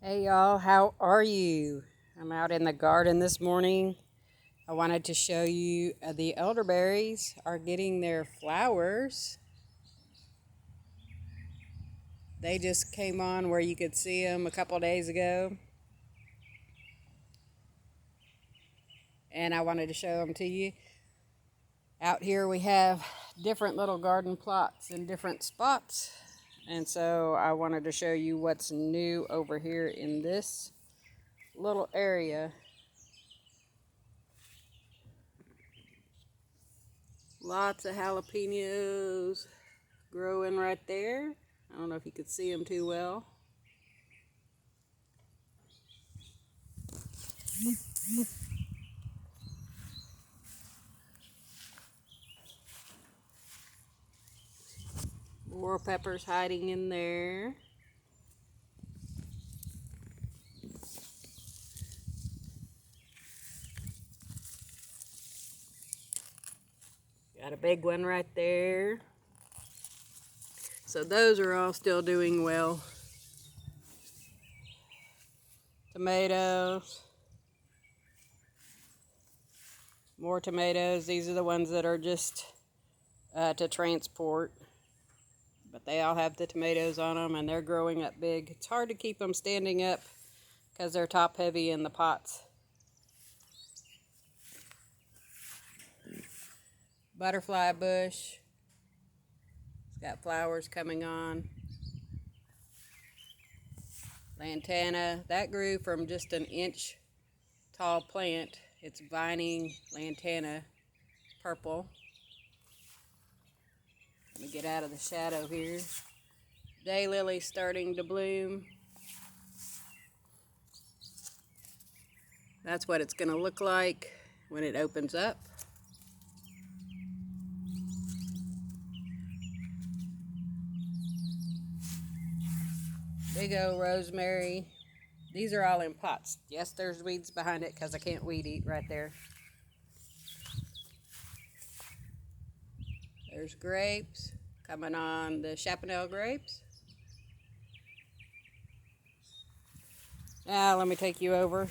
Hey y'all, how are you? I'm out in the garden this morning. I wanted to show you the elderberries are getting their flowers. They just came on where you could see them a couple days ago. And I wanted to show them to you. Out here we have different little garden plots in different spots. And so I wanted to show you what's new over here in this little area. Lots of jalapenos growing right there. I don't know if you could see them too well. More peppers hiding in there. Got a big one right there. So those are all still doing well. Tomatoes. More tomatoes. These are the ones that are just to transport. But they all have the tomatoes on them and they're growing up big. It's hard to keep them standing up because they're top heavy in the pots. Butterfly bush. It's got flowers coming on. Lantana. That grew from just an inch tall plant. It's vining lantana. It's purple. Let me get out of the shadow here. Daylily starting to bloom. That's what it's going to look like when it opens up. Big old rosemary. These are all in pots. Yes, there's weeds behind it because I can't weed eat right there. There's grapes coming on, the Chapanel grapes. Now let me take you over.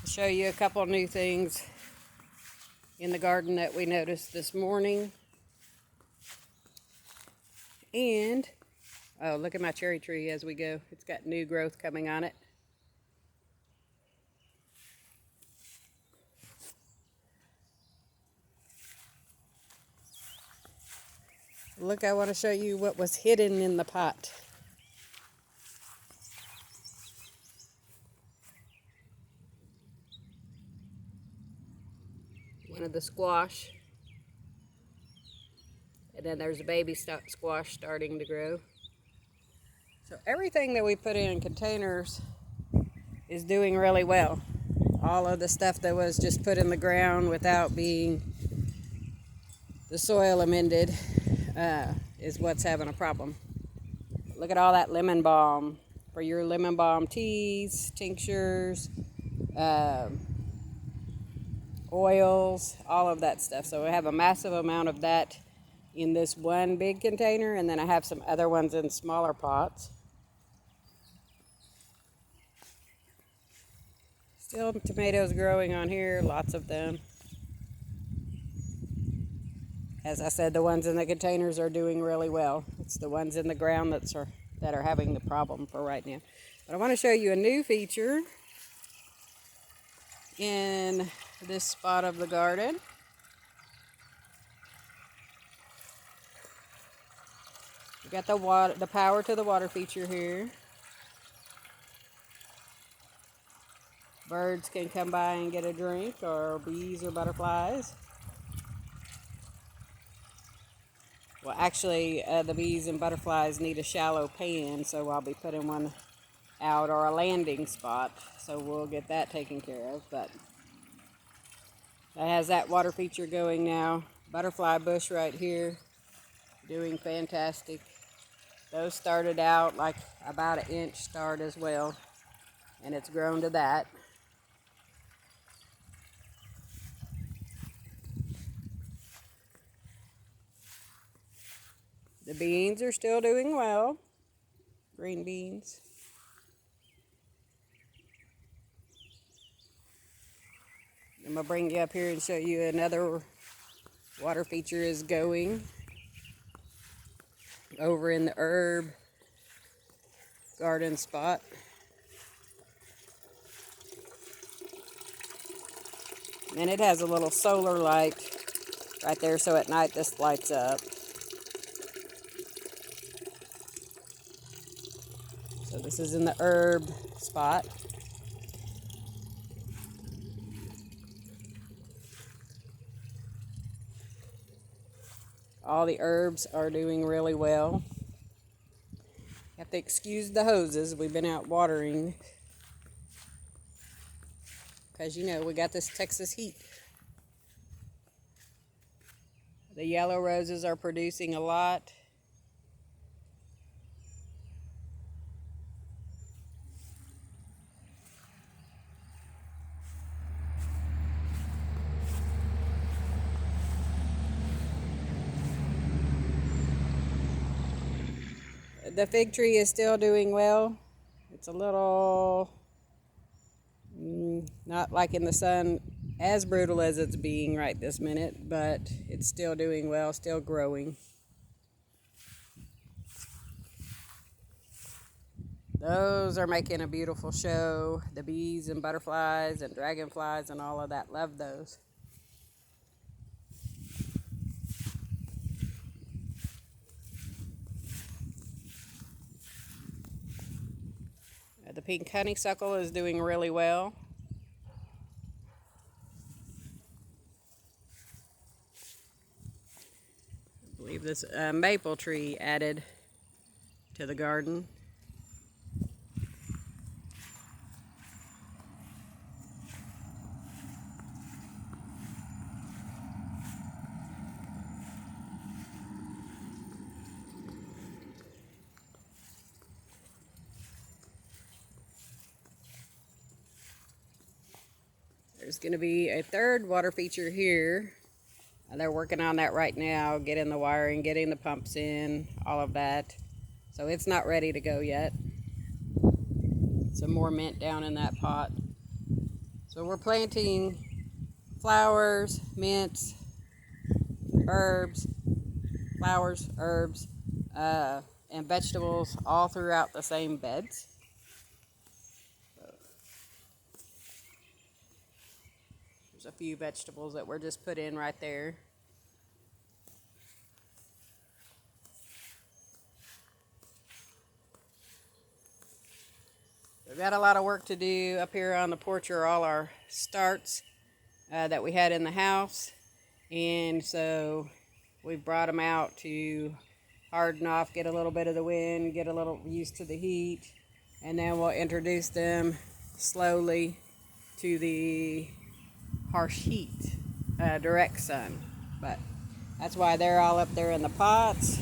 Show you a couple new things in the garden that we noticed this morning. And oh, look at my cherry tree as we go. It's got new growth coming on it. Look, I want to show you what was hidden in the pot. One of the squash. And then there's a baby squash starting to grow. So everything that we put in containers is doing really well. All of the stuff that was just put in the ground without being the soil amended is what's having a problem. Look at all that lemon balm for your lemon balm teas, tinctures, oils, all of that stuff. So I have a massive amount of that in this one big container, and then I have some other ones in smaller pots. Still tomatoes growing on here, lots of them. As I said, the ones in the containers are doing really well. It's the ones in the ground that are having the problem for right now. But I want to show you a new feature in this spot of the garden. We got the power to the water feature here. Birds can come by and get a drink, or bees or butterflies. Well, actually, the bees and butterflies need a shallow pan, so I'll be putting one out, or a landing spot, so we'll get that taken care of. But that has that water feature going now. Butterfly bush right here, doing fantastic. Those started out like about an inch start as well, and it's grown to that. The beans are still doing well, green beans. I'm going to bring you up here and show you another water feature is going over in the herb garden spot. And it has a little solar light right there, so at night this lights up. So this is in the herb spot. All the herbs are doing really well. You have to excuse the hoses. We've been out watering because, you know, we got this Texas heat. The yellow roses are producing a lot. The fig tree is still doing well. It's a little, not like in the sun, as brutal as it's being right this minute, but it's still doing well, still growing. Those are making a beautiful show. The bees and butterflies and dragonflies and all of that. Love those. The pink honeysuckle is doing really well. I believe this maple tree added to the garden. There's going to be a third water feature here. They're working on that right now, getting the wiring, getting the pumps in, all of that. So it's not ready to go yet. Some more mint down in that pot. So we're planting flowers, mints, herbs, flowers, herbs, and vegetables all throughout the same beds. There's a few vegetables that were just put in right there. We've got a lot of work to do up here on the porch. Are all our starts that we had in the house, and so we brought them out to harden off, get a little bit of the wind, get a little used to the heat, and then we'll introduce them slowly to the harsh heat, direct sun. But that's why they're all up there in the pots.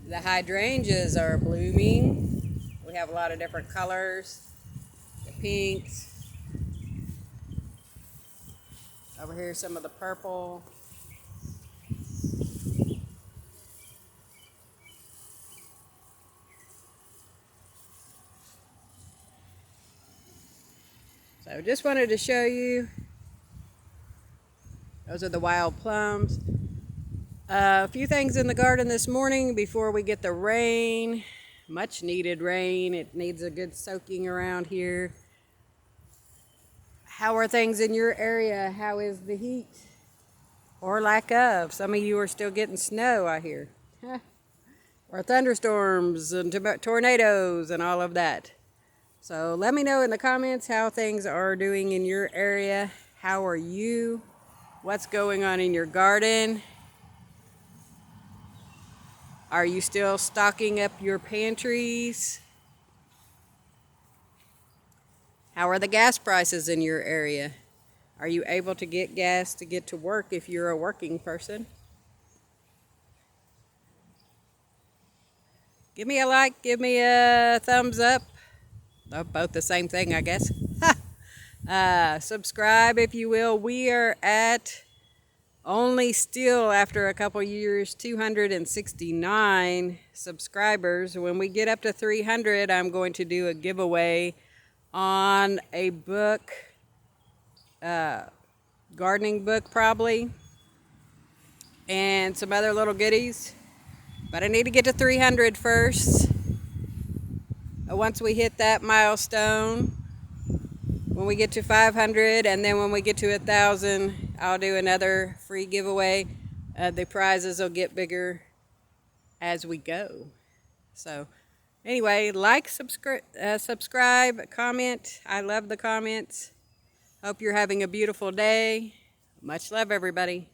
The hydrangeas are blooming. We have a lot of different colors. The pinks. Over here, some of the purple. So just wanted to show you. Those are the wild plums. A few things in the garden this morning before we get the rain. Much needed rain. It needs a good soaking around here. How are things in your area? How is the heat? Or lack of? Some of you are still getting snow, I hear. Or thunderstorms and tornadoes and all of that. So let me know in the comments how things are doing in your area. How are you? What's going on in your garden? Are you still stocking up your pantries? How are the gas prices in your area? Are you able to get gas to get to work if you're a working person? Give me a like, give me a thumbs up. Oh, both the same thing, I guess. Subscribe if you will. We are at only still, after a couple years, 269 subscribers. When we get up to 300, I'm going to do a giveaway on a book, gardening book probably, and some other little goodies. But I need to get to 300 first. Once we hit that milestone, when we get to 500, and then when we get to 1,000, I'll do another free giveaway. The prizes will get bigger as we go. So anyway, like, subscribe, comment. I love the comments. Hope you're having a beautiful day. Much love, everybody.